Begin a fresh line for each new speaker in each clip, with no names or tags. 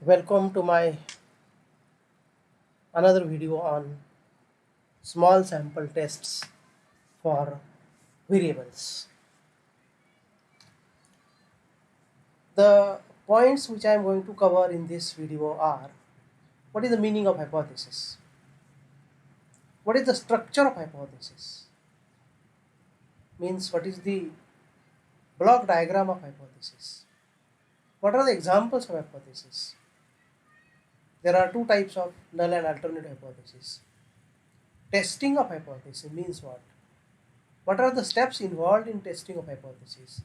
Welcome to my another video on small sample tests for variables. The points which I am going to cover in this video are: what is the meaning of hypothesis? What is the structure of hypothesis? Means what is the block diagram of hypothesis? What are the examples of hypothesis? There are two types of null and alternate hypothesis. Testing of hypothesis means what? What are the steps involved in testing of hypothesis?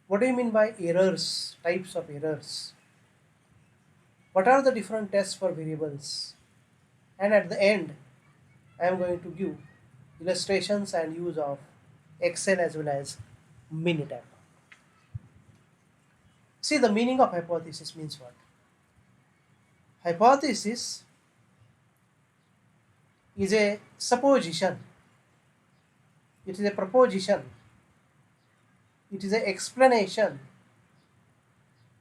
What do you mean by errors, types of errors? What are the different tests for variables? And at the end, I am going to give illustrations and use of Excel as well as Minitab. See, the meaning of hypothesis means what? Hypothesis is a supposition. It is a proposition. It is an explanation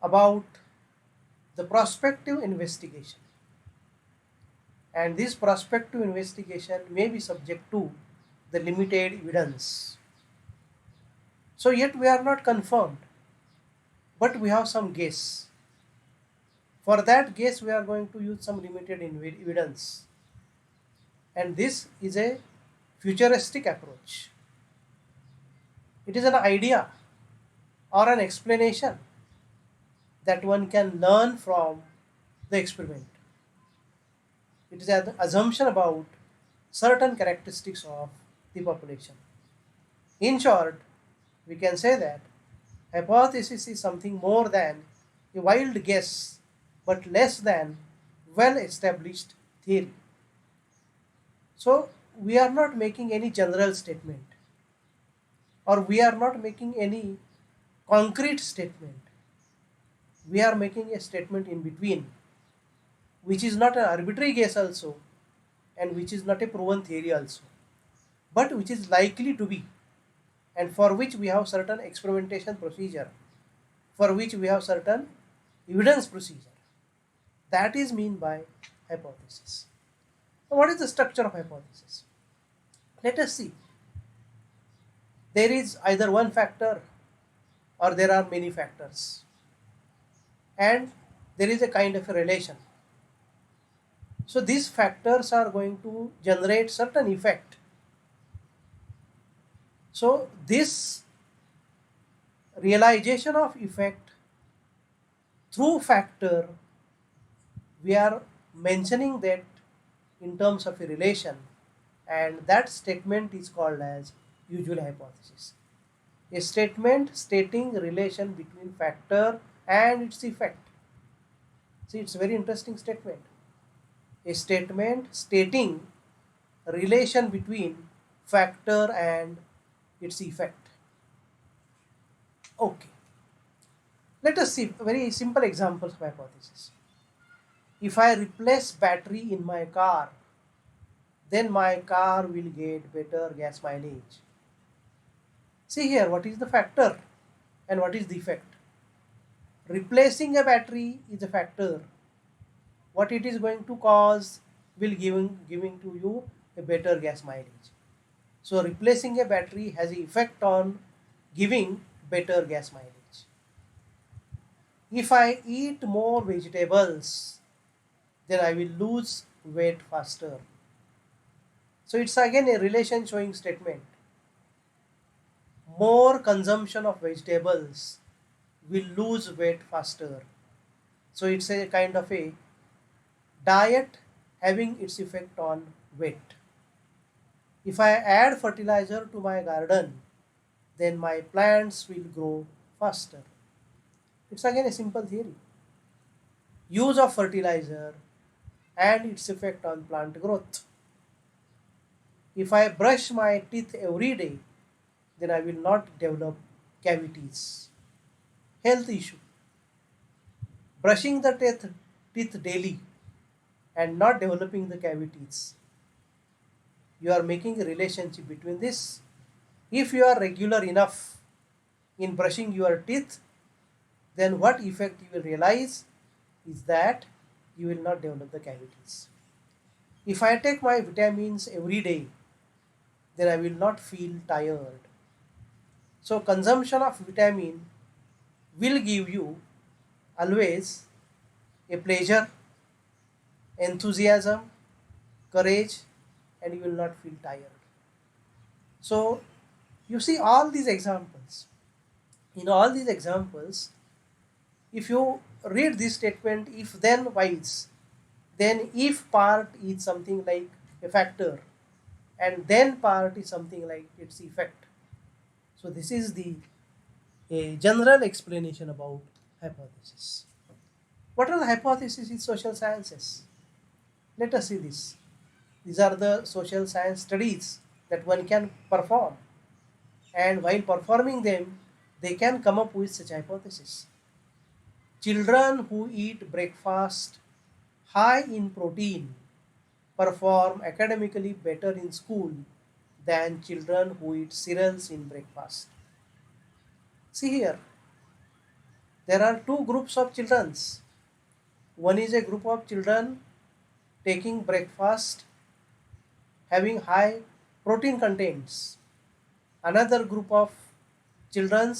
about the prospective investigation. And this prospective investigation may be subject to the limited evidence. So yet we are not confirmed, but we have some guess. For that guess we are going to use some limited evidence. And this is a futuristic approach. It is an idea or an explanation that one can learn from the experiment. It is an assumption about certain characteristics of the population. In short, we can say that hypothesis is something more than a wild guess but less than well-established theory. So we are not making any general statement, or we are not making any concrete statement. We are making a statement in between, which is not an arbitrary guess also, and which is not a proven theory also, but which is likely to be, and for which we have certain experimentation procedure, for which we have certain evidence procedure. That is meant by hypothesis. So what is the structure of hypothesis? Let us see. There is either one factor or there are many factors, and there is a kind of a relation. So these factors are going to generate certain effect. So this realization of effect through factor, we are mentioning that in terms of a relation, and that statement is called as usual hypothesis. A statement stating relation between factor and its effect. See, it's a very interesting statement. A statement stating relation between factor and its effect. Okay. Let us see very simple examples of hypothesis. If I replace battery in my car, then my car will get better gas mileage. See here, what is the factor and what is the effect? Replacing a battery is a factor. What it is going to cause will giving to you a better gas mileage. So replacing a battery has an effect on giving better gas mileage. If I eat more vegetables, then I will lose weight faster. So it's again a relation showing statement. More consumption of vegetables will lose weight faster. So it's a kind of a diet having its effect on weight. If I add fertilizer to my garden, then my plants will grow faster. It's again a simple theory. Use of fertilizer and its effect on plant growth. If I brush my teeth every day, then I will not develop cavities. Health issue. Brushing the teeth daily and not developing the cavities. You are making a relationship between this. If you are regular enough in brushing your teeth, then what effect you will realize? is that you will not develop the cavities. If I take my vitamins every day, then I will not feel tired. So consumption of vitamin will give you always a pleasure, enthusiasm, courage, and you will not feel tired. So you see all these examples. In all these examples, if you read this statement, if then whiles, then if part is something like a factor, and then part is something like its effect. So this is the a general explanation about hypothesis. What are the hypotheses in social sciences? Let us see this. These are the social science studies that one can perform, and while performing them, they can come up with such hypotheses. Children who eat breakfast high in protein perform academically better in school than children who eat cereals in breakfast. See here, there are two groups of children. One is a group of children taking breakfast having high protein contents. Another group of children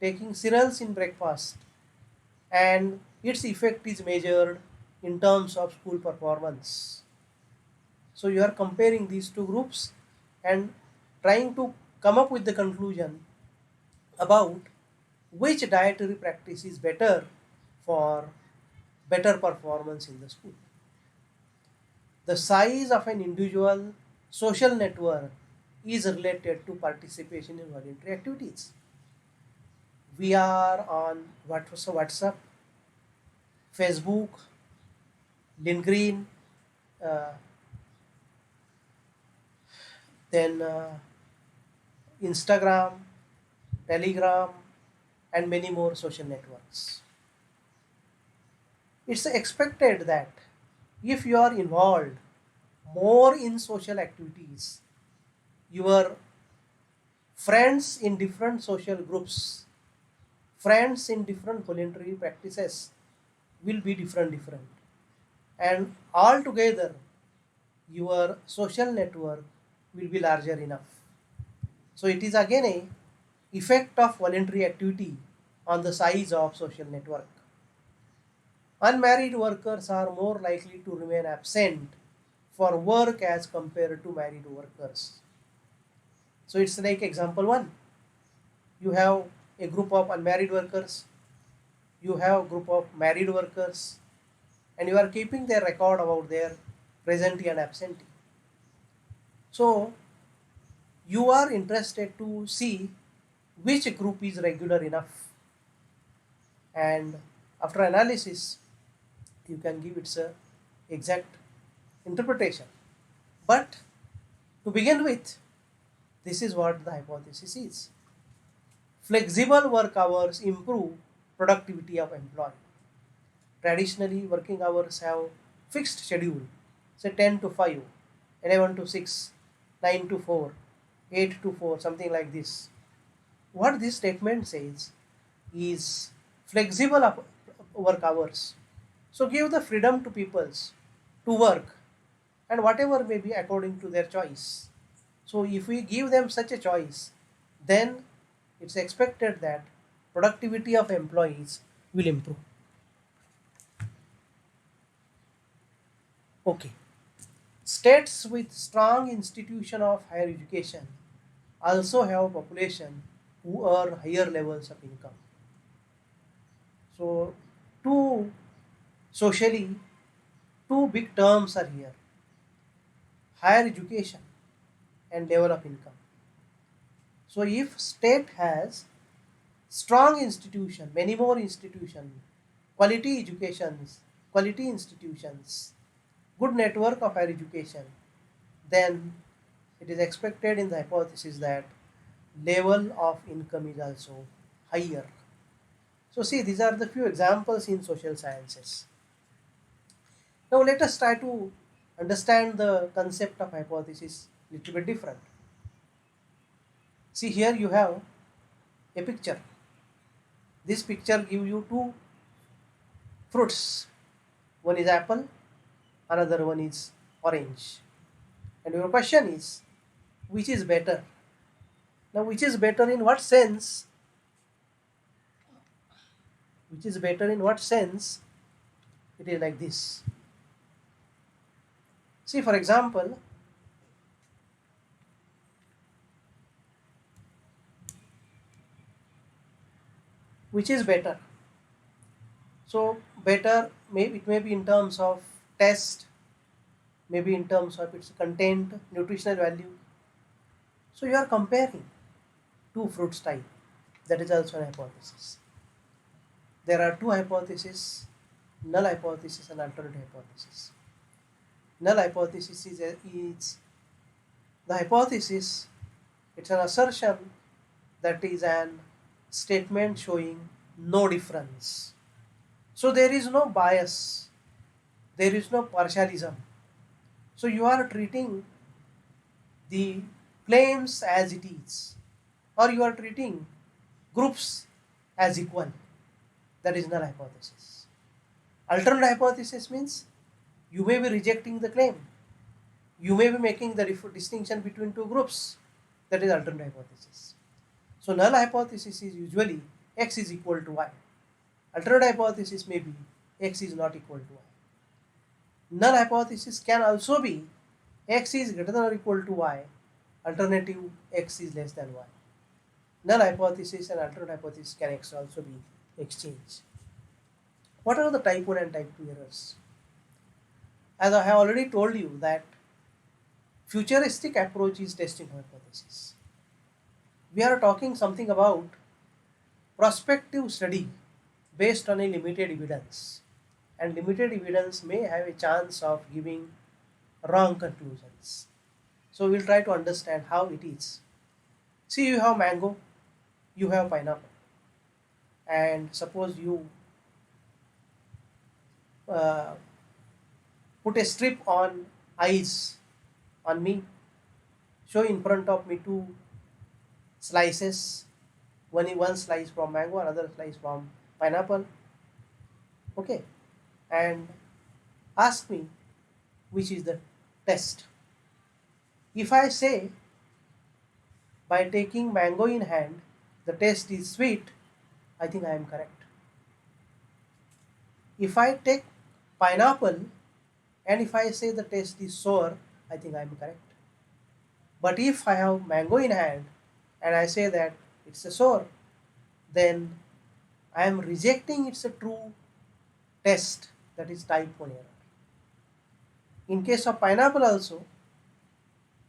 taking cereals in breakfast, and its effect is measured in terms of school performance. So you are comparing these two groups and trying to come up with the conclusion about which dietary practice is better for better performance in the school. The size of an individual social network is related to participation in voluntary activities. We are on WhatsApp, Facebook, LinkedIn, uh, then Instagram, Telegram, and many more social networks. It's expected that if you are involved more in social activities, your friends in different social groups, friends in different voluntary practices will be different, and altogether your social network will be larger enough. So it is again a effect of voluntary activity on the size of social network. Unmarried workers are more likely to remain absent for work as compared to married workers. So it's like example 1. You have a group of unmarried workers, you have a group of married workers, and you are keeping their record about their presentee and absentee. So you are interested to see which group is regular enough, and after analysis you can give its exact interpretation. But to begin with, this is what the hypothesis is. Flexible work hours improve productivity of employee. Traditionally, working hours have fixed schedule, say 10 to 5, 11 to 6, 9 to 4, 8 to 4, something like this. What this statement says is flexible work hours. So give the freedom to peoples to work, and whatever may be according to their choice. So if we give them such a choice, then it's expected that productivity of employees will improve. Okay. States with strong institution of higher education also have a population who earn higher levels of income. So two socially, two big terms are here: higher education and level of income. So if state has strong institution, many more institutions, quality educations, quality institutions, good network of higher education, then it is expected in the hypothesis that level of income is also higher. So see, these are the few examples in social sciences. Now let us try to understand the concept of hypothesis a little bit different. See, here you have a picture. This picture gives you two fruits. One is apple, another one is orange. And your question is, which is better? Now, which is better in what sense? Which is better in what sense? It is like this. See, for example, which is better? So, better, maybe it may be in terms of taste, maybe in terms of its content, nutritional value. So, you are comparing two fruits type. That is also an hypothesis. There are two hypotheses, null hypothesis and alternate hypothesis. Null hypothesis is the hypothesis, it's an assertion that is an statement showing no difference. So there is no bias, there is no partialism. So you are treating the claims as it is, or you are treating groups as equal. That is null hypothesis. Alternate hypothesis means you may be rejecting the claim. You may be making the distinction between two groups. That is alternate hypothesis. So null hypothesis is usually x is equal to y. Alternate hypothesis may be x is not equal to y. Null hypothesis can also be x is greater than or equal to y. Alternative x is less than y. Null hypothesis and alternate hypothesis can also be exchanged. What are the type 1 and type 2 errors? As I have already told you that futuristic approach is testing hypothesis. We are talking something about prospective study based on a limited evidence, and limited evidence may have a chance of giving wrong conclusions. So we'll try to understand how it is. See, you have mango, you have pineapple, and suppose you uh, put a strip on ice on me, show in front of me two slices, one slice from mango, another slice from pineapple, okay, and ask me which is the test. If I say by taking mango in hand the taste is sweet, I think I am correct. If I take pineapple and if I say the taste is sour, I think I am correct. But if I have mango in hand and I say that it's a sour, then I am rejecting it's a true test, that is type 1 error. In case of pineapple also,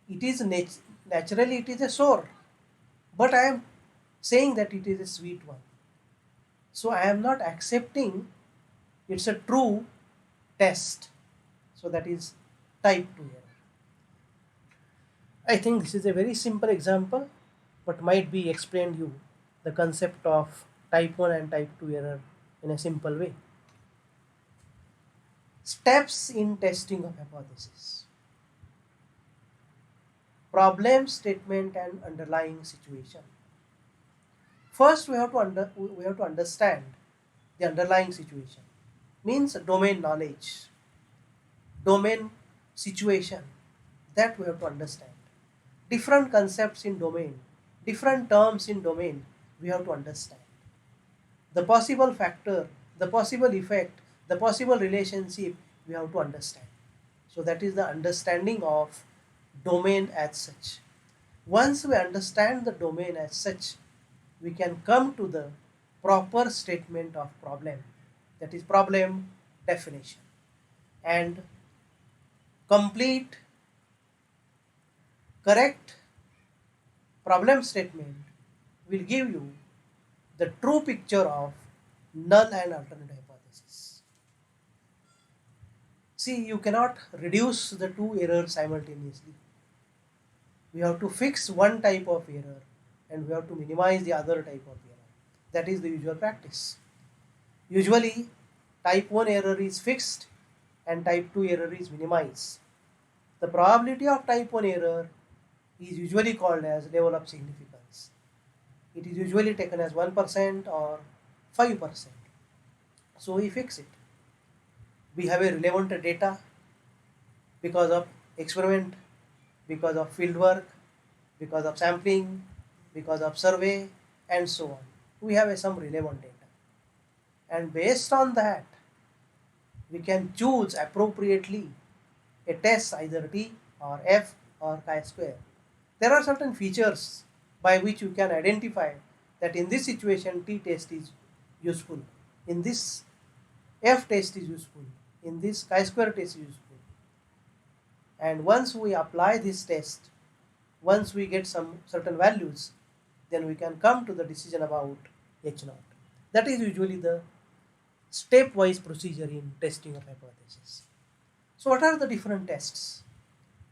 it is naturally it is a sour, but I am saying that it is a sweet one. So I am not accepting it's a true test. So that is type 2 error. I think this is a very simple example, but might be explained you the concept of type 1 and type 2 error in a simple way. Steps in testing of hypothesis. Problem statement and underlying situation. First, we have to understand the underlying situation. Means domain knowledge, domain situation, that we have to understand. Different concepts in domain, different terms in domain, we have to understand. The possible factor, the possible effect, the possible relationship, we have to understand. So that is the understanding of domain as such. Once we understand the domain as such, we can come to the proper statement of problem, that is problem definition, and complete correct problem statement will give you the true picture of null and alternate hypothesis. See, you cannot reduce the two errors simultaneously. We have to fix one type of error and we have to minimize the other type of error. That is the usual practice. Usually, type 1 error is fixed and type 2 error is minimized. The probability of type 1 error is usually called as level of significance. It is usually taken as 1% or 5%. So we fix it. We have a relevant data because of experiment, because of field work, because of sampling, because of survey, and so on. We have some relevant data. And based on that, we can choose appropriately a test either T or F or chi-square. There are certain features by which you can identify that in this situation T test is useful, in this F test is useful, in this chi-square test is useful. And once we apply this test, once we get some certain values, then we can come to the decision about H naught. That is usually the stepwise procedure in testing of hypothesis. So what are the different tests?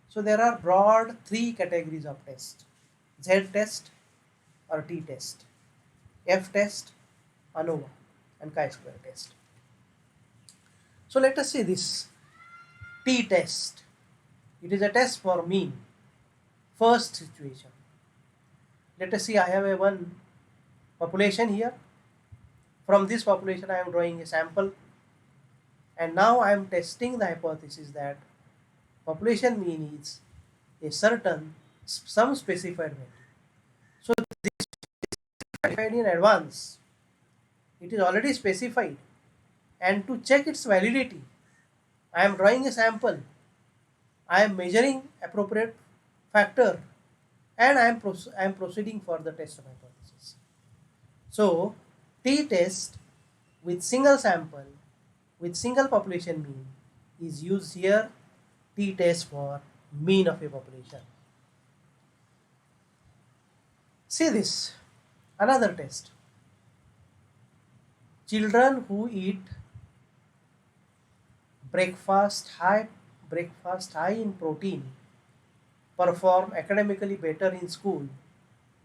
So there are broad three categories of test: Z test or T test, F test, ANOVA, and chi-square test. So let us see this T test. It is a test for mean. First situation. Let us see, I have a one population here. From this population I am drawing a sample, and now I am testing the hypothesis that population mean is a certain some specified value. So this is specified in advance. It is already specified, and to check its validity, I am drawing a sample, I am measuring appropriate factor, and I am proceeding for the test of hypothesis. So T test with single sample with single population mean is used here. T test for mean of a population. See this, another test. Children who eat breakfast high in protein perform academically better in school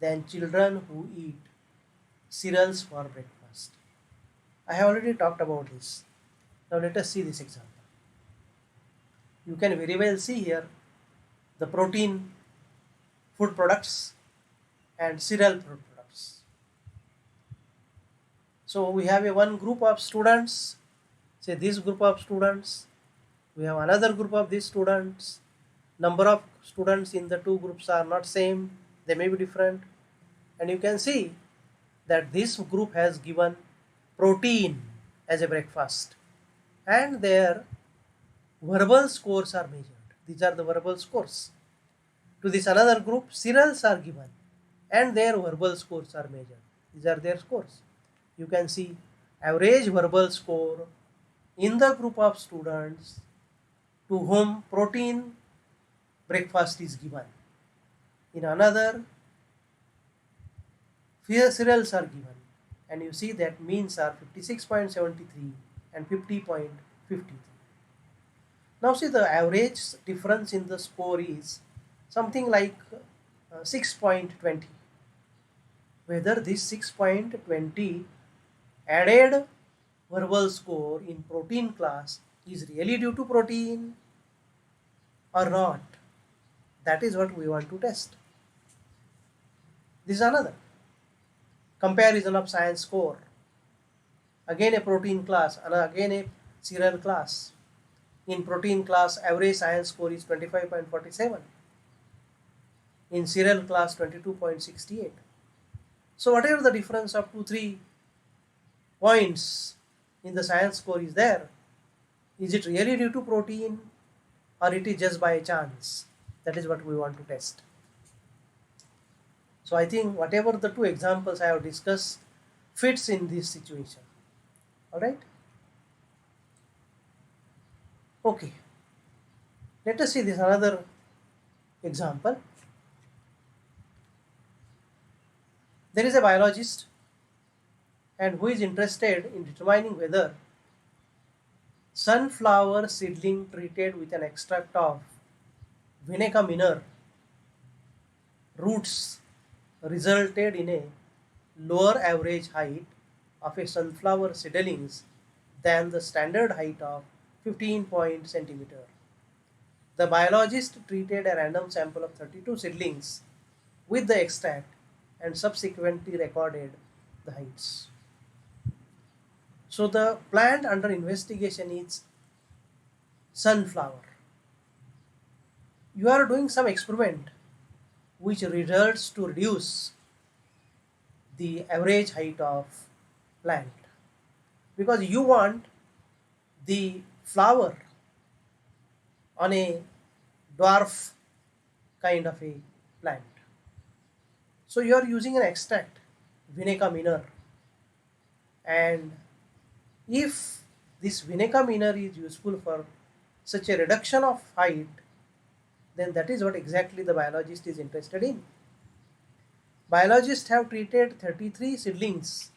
than children who eat cereals for breakfast. I have already talked about this. Now let us see this example. You can very well see here the protein food products and cereal food products. So we have a one group of students, say this group of students, we have another group of these students. Number of students in the two groups are not same, they may be different, and you can see that this group has given protein as a breakfast, and their verbal scores are measured. These are the verbal scores. To this another group, cereals are given and their verbal scores are measured. These are their scores. You can see average verbal score in the group of students to whom protein breakfast is given. In another, cereals are given, and you see that means are 56.73 and 50.53. Now see, the average difference in the score is something like 6.20. Whether this 6.20 added verbal score in protein class is really due to protein or not, that is what we want to test. This is another comparison of science score. Again a protein class and again a cereal class. In protein class, average science score is 25.47. In cereal class, 22.68. So whatever the difference of 2-3 points in the science score is there, is it really due to protein or it is just by chance? That is what we want to test. So I think whatever the two examples I have discussed fits in this situation. Alright? Okay. Let us see this another example. There is a biologist and who is interested in determining whether sunflower seedling treated with an extract of Vineca minor roots resulted in a lower average height of a sunflower seedlings than the standard height of 15 centimeter. The biologist treated a random sample of 32 seedlings with the extract and subsequently recorded the heights. So the plant under investigation is sunflower. You are doing some experiment which results to reduce the average height of plant, because you want the flower on a dwarf kind of a plant. So you are using an extract, Vineca minor, and if this Vineca minor is useful for such a reduction of height, then that is what exactly the biologist is interested in. Biologists have treated 33 seedlings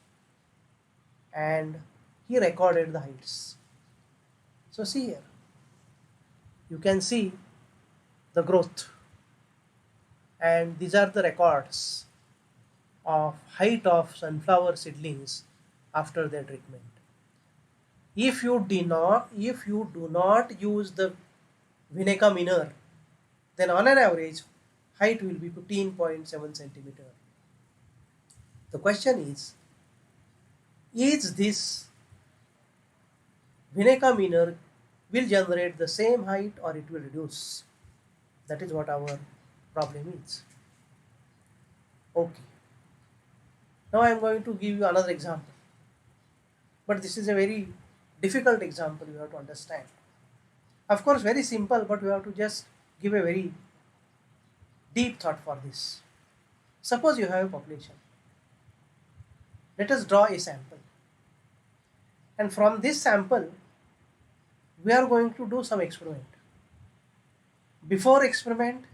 and he recorded the heights. So see here, you can see the growth, and these are the records of height of sunflower seedlings after their treatment. If you do not use the Vineca minor, then on an average height will be 15.7 centimeter. The question is this Vineca minor will generate the same height or it will reduce? That is what our problem is. Okay. Now I am going to give you another example. But this is a very difficult example you have to understand. Of course, very simple, but we have to just give a very deep thought for this. Suppose you have a population. Let us draw a sample. And from this sample, we are going to do some experiment. Before experiment,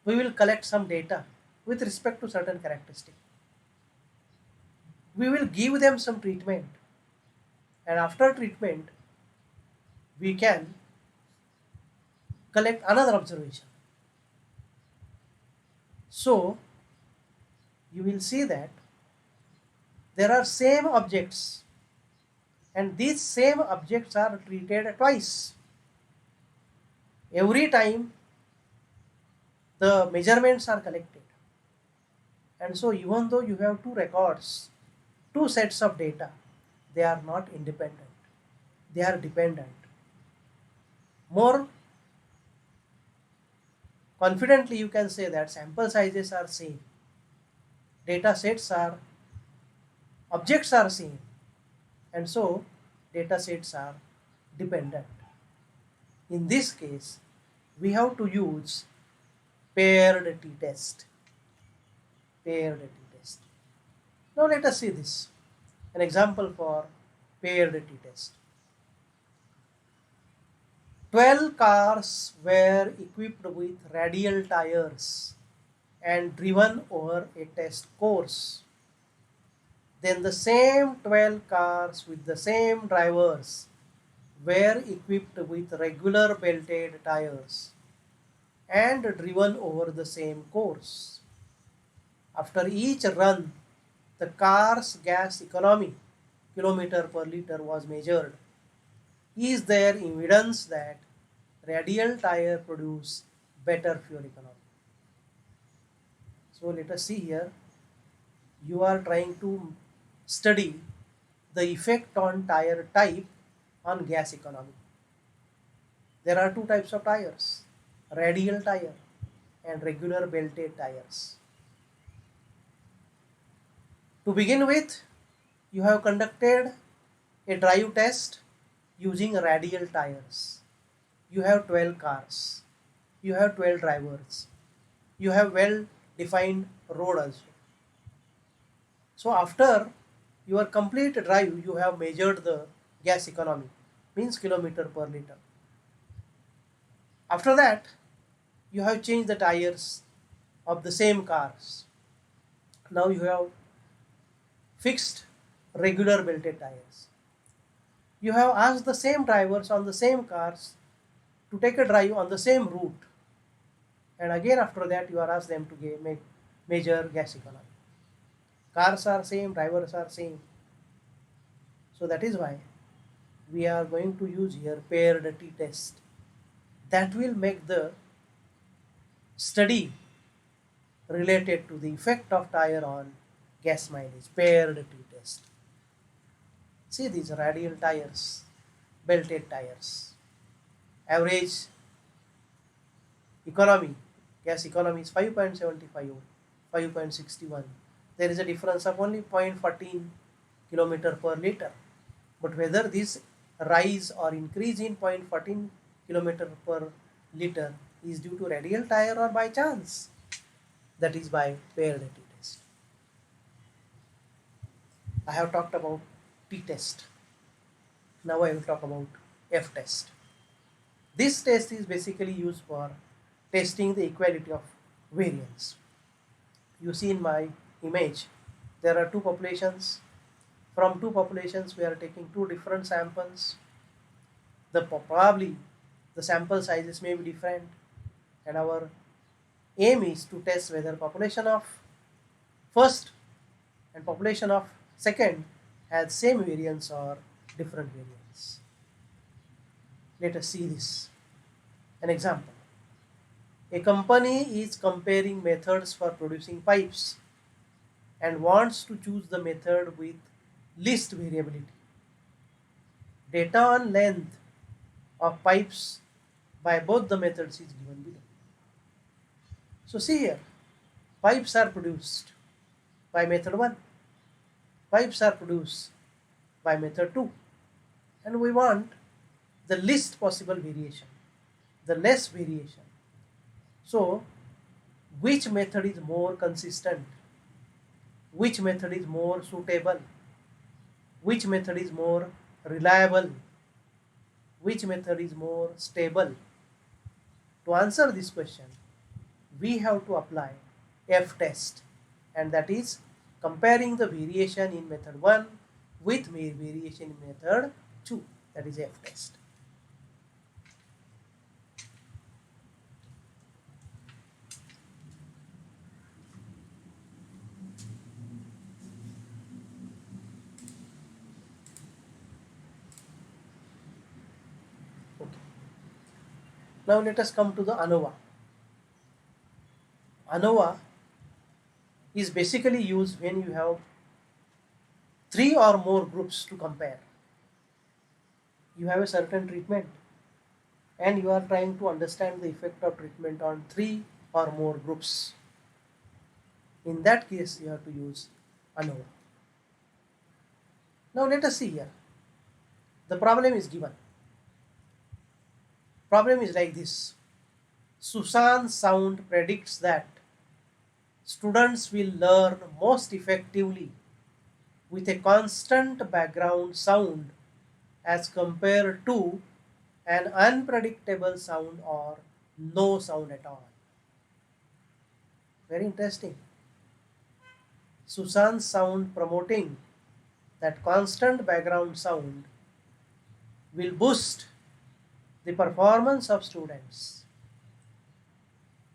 we will collect some data with respect to certain characteristic. We will give them some treatment, and after treatment, we can collect another observation. So, you will see that there are same objects, and these same objects are treated twice. Every time the measurements are collected, and so even though you have two records, two sets of data, they are not independent, they are dependent. More confidently you can say that sample sizes are same, data sets are, objects are same, and so data sets are dependent. In this case, we have to use paired t-test. Paired t-test. Now let us see this. An example for paired t-test. 12 cars were equipped with radial tires and driven over a test course. Then the same 12 cars with the same drivers were equipped with regular belted tires and driven over the same course. After each run, the car's gas economy, kilometer per liter, was measured. Is there evidence that radial tire produce better fuel economy? So let us see here. You are trying to study the effect on tire type on gas economy. There are two types of tires, radial tire and regular belted tires. To begin with, you have conducted a drive test using radial tires. You have 12 cars, you have 12 drivers, you have well defined road also. So after your complete drive, you have measured the gas economy, means kilometer per liter. After that, you have changed the tires of the same cars. Now you have fixed regular belted tires. You have asked the same drivers on the same cars to take a drive on the same route, and again after that you are asked them to measure gas economy. Cars are same, drivers are same. So that is why we are going to use here paired t-test. That will make the study related to the effect of tire on gas mileage. Paired t-test. See these radial tires, belted tires. average economy, gas economy is 5.75 or 5.61. There is a difference of only 0.14 kilometer per liter. But whether this rise or increase in 0.14 kilometer per liter is due to radial tire or by chance, that is by paired t-test. I have talked about t-test. Now I will talk about f-test. This test is basically used for testing the equality of variance. You see in my image, there are two populations. From two populations, we are taking two different samples. Probably the sample sizes may be different, and our aim is to test whether population of first and population of second has same variance or different variance. Let us see this. An example. A company is comparing methods for producing pipes and wants to choose the method with least variability. Data on length of pipes by both the methods is given below. So see here, pipes are produced by method 1, pipes are produced by method 2, and we want the least possible variation, the less variation. So which method is more consistent? Which method is more suitable? Which method is more reliable? Which method is more stable? To answer this question, we have to apply f-test, and that is comparing the variation in method 1 with variation in method 2, that is f-test. Okay. Now let us come to the ANOVA. ANOVA is basically used when you have 3 or more groups to compare. You have a certain treatment and you are trying to understand the effect of treatment on 3 or more groups. In that case, you have to use ANOVA. Now let us see here. The problem is given. Problem is like this. Susan's sound predicts that students will learn most effectively with a constant background sound as compared to an unpredictable sound or no sound at all. Very interesting. Susan's sound promoting that constant background sound will boost the performance of students.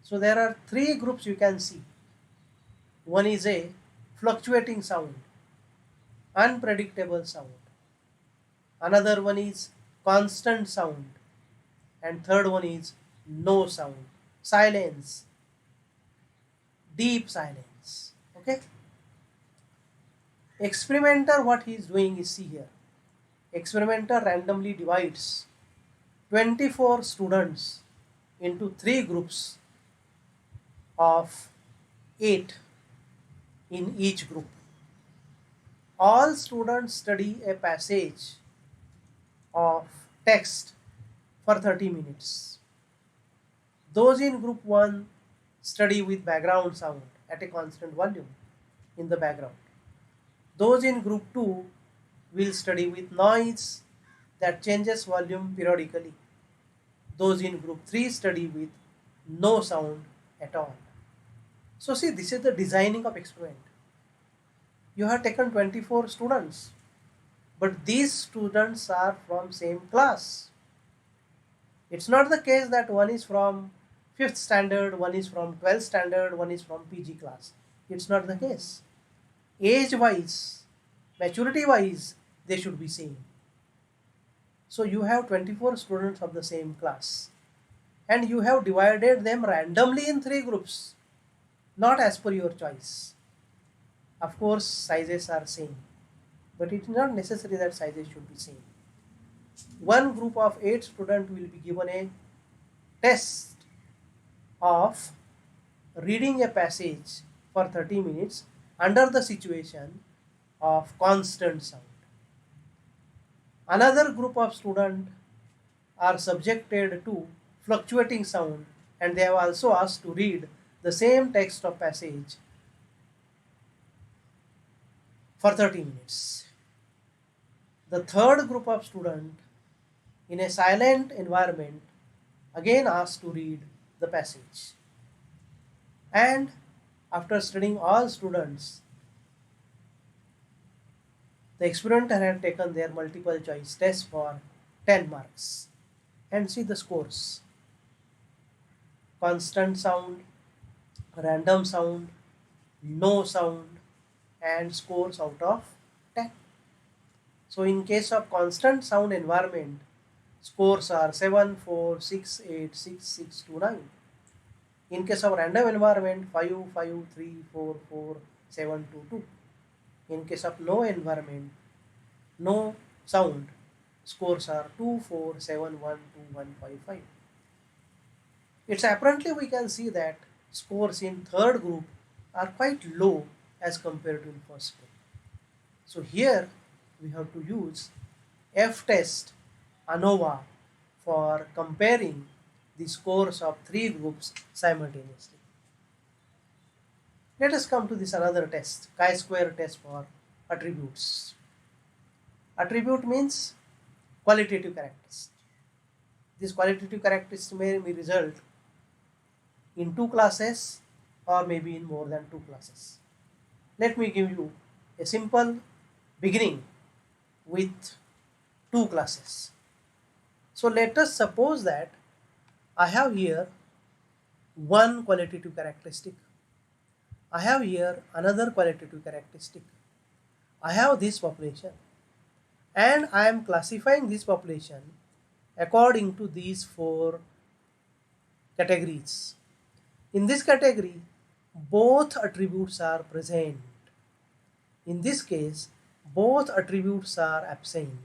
So there are 3 groups you can see. One is a fluctuating sound, unpredictable sound. Another one is constant sound, and third one is no sound, silence, deep silence. Okay. Experimenter, what he is doing is, see here, experimenter randomly divides 24 students into 3 groups of 8 in each group. All students study a passage of text for 30 minutes. Those in group 1 study with background sound at a constant volume in the background. Those in group 2 will study with noise that changes volume periodically. Those in group 3 study with no sound at all. So see, this is the designing of experiment. You have taken 24 students, but these students are from same class. It's not the case that one is from 5th standard, one is from 12th standard, one is from PG class. It's not the case. Age wise, maturity wise, they should be same. So you have 24 students of the same class, and you have divided them randomly in 3 groups, not as per your choice. Of course, sizes are same, but it is not necessary that sizes should be same. one group of 8 students will be given a test of reading a passage for 30 minutes under the situation of constant sound. Another group of students are subjected to fluctuating sound, and they have also asked to read the same text of passage for 30 minutes. The third group of students in a silent environment again asked to read the passage. And after studying all students, the experimenter had taken their multiple choice test for 10 marks. And see the scores: constant sound, random sound, no sound, and scores out of 10. So in case of constant sound environment, scores are 7, 4, 6, 8, 6, 6, 2, 9. In case of random environment, 5, 5, 3, 4, 4, 7, 2, 2. In case of no environment, no sound, scores are 2, 4, 7, 1, 2, 1, 5, 5. It's apparently we can see that scores in third group are quite low as compared to in first group. So here we have to use F test ANOVA for comparing the scores of three groups simultaneously. Let us come to this another test, chi-square test for attributes. Attribute means qualitative characteristic. This qualitative characteristic may result in two classes or maybe in more than two classes. Let me give you a simple beginning with two classes. So let us suppose that I have here one qualitative characteristic. I have here another qualitative characteristic. I have this population, and I am classifying this population according to these four categories. In this category, both attributes are present. In this case, both attributes are absent.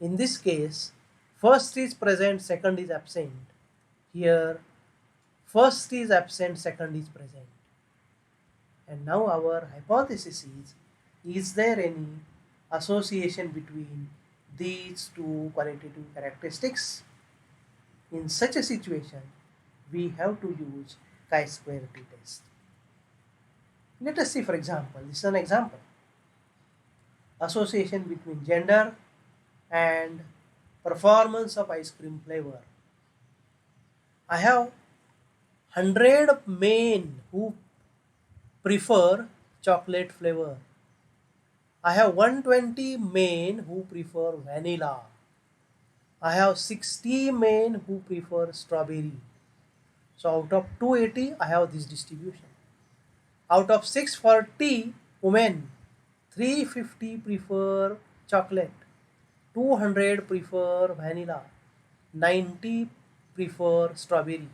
In this case, first is present, second is absent. Here, first is absent, second is present. And now our hypothesis is there any association between these two qualitative characteristics? In such a situation, we have to use chi-square t-test. Let us see, for example, this is an example. Association between gender and performance of ice cream flavor. I have 100 men who prefer chocolate flavor. I have 120 men who prefer vanilla. I have 60 men who prefer strawberry. So out of 280, I have this distribution. Out of 640 women, 350 prefer chocolate, 200 prefer vanilla, 90 prefer strawberry.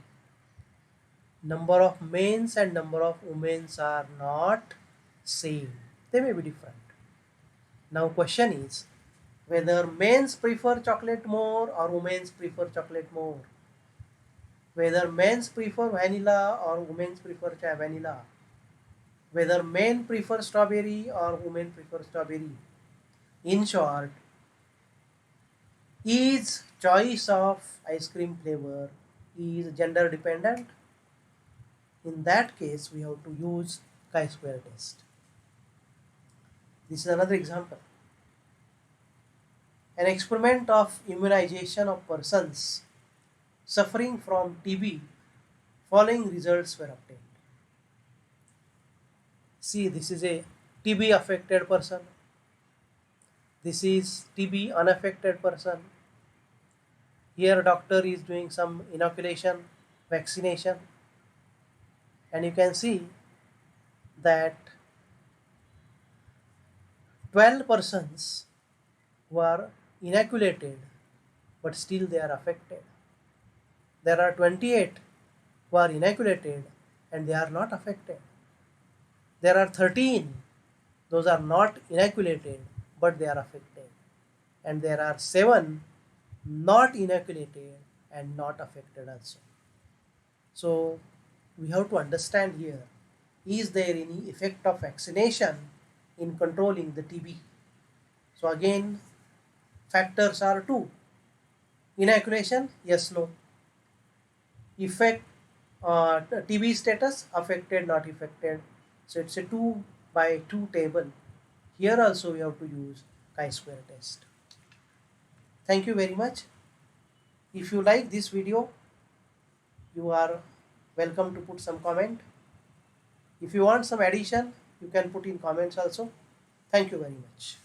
Number of men and number of women are not same. They may be different. Now question is whether men prefer chocolate more or women prefer chocolate more. Whether men prefer vanilla or women prefer vanilla. Whether men prefer strawberry or women prefer strawberry. In short, is choice of ice cream flavor is gender dependent? In that case, we have to use chi-square test. This is another example. An experiment of immunization of persons suffering from TB, following results were obtained. See, this is a TB affected person. This is TB unaffected person. Here doctor is doing some inoculation, vaccination, and you can see that 12 persons were inoculated but still they are affected. There are 28 who are inoculated and they are not affected. There are 13, those are not inoculated but they are affected. And there are 7 not inoculated and not affected also. So we have to understand here, is there any effect of vaccination in controlling the TB? So again, factors are two. Inoculation, yes, no. Effect, TB status, affected, not affected. So it's a 2 by 2 table. Here also we have to use chi-square test. Thank you very much. If you like this video, you are welcome to put some comment. If you want some addition, you can put in comments also. Thank you very much.